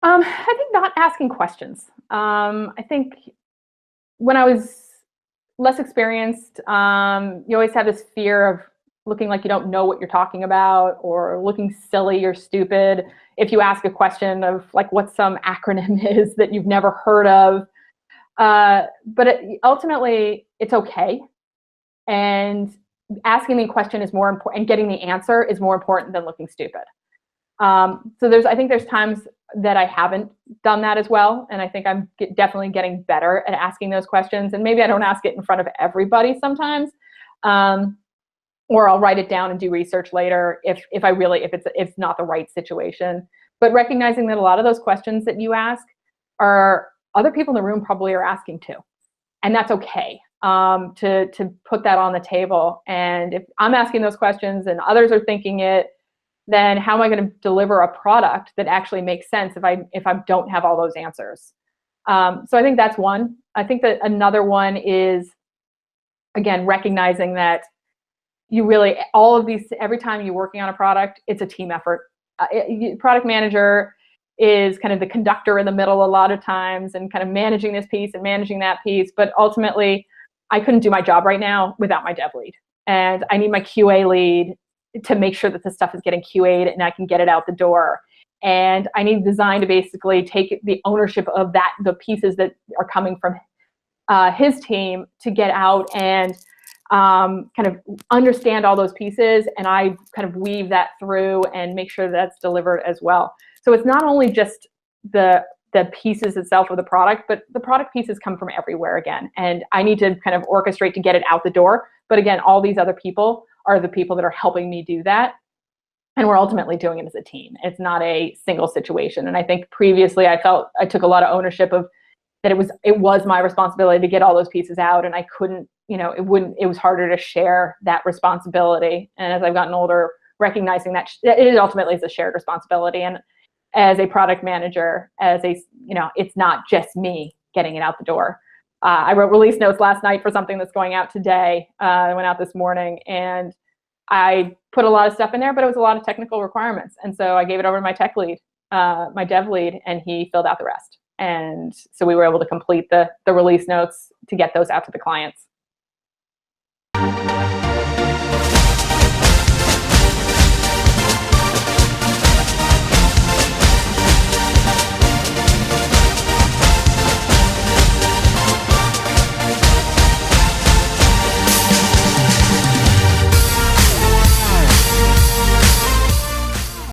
I think not asking questions. I think when I was less experienced, you always have this fear of looking like you don't know what you're talking about or looking silly or stupid if you ask a question of like what some acronym is that you've never heard of. But ultimately, it's okay. And asking the question is more important, and getting the answer is more important than looking stupid. So I think there's times that I haven't done that as well, and I think I'm definitely getting better at asking those questions. And maybe I don't ask it in front of everybody sometimes, or I'll write it down and do research later if it's not the right situation. But recognizing that a lot of those questions that you ask are other people in the room probably are asking too, and that's okay. To put that on the table, and if I'm asking those questions and others are thinking it, then how am I going to deliver a product that actually makes sense if I don't have all those answers? So I think that's one. I think that another one is, again, recognizing that all of these, every time you're working on a product, it's a team effort. Product manager is kind of the conductor in the middle a lot of times and kind of managing this piece and managing that piece. But ultimately, I couldn't do my job right now without my dev lead. And I need my QA lead to make sure that the stuff is getting QA'd and I can get it out the door. And I need design to basically take the ownership of the pieces that are coming from his team to get out and kind of understand all those pieces. And I kind of weave that through and make sure that's delivered as well. So it's not only just the pieces itself of the product, but the product pieces come from everywhere again. And I need to kind of orchestrate to get it out the door. But again, all these other people are the people that are helping me do that. And we're ultimately doing it as a team. It's not a single situation. And I think previously I felt I took a lot of ownership of that it was my responsibility to get all those pieces out, and I couldn't, it was harder to share that responsibility. And as I've gotten older, recognizing that it ultimately is a shared responsibility. And as a product manager, it's not just me getting it out the door. I wrote release notes last night for something that's going out today. I went out this morning and I put a lot of stuff in there, but it was a lot of technical requirements. And so I gave it over to my tech lead, my dev lead, and he filled out the rest. And so we were able to complete the release notes to get those out to the clients.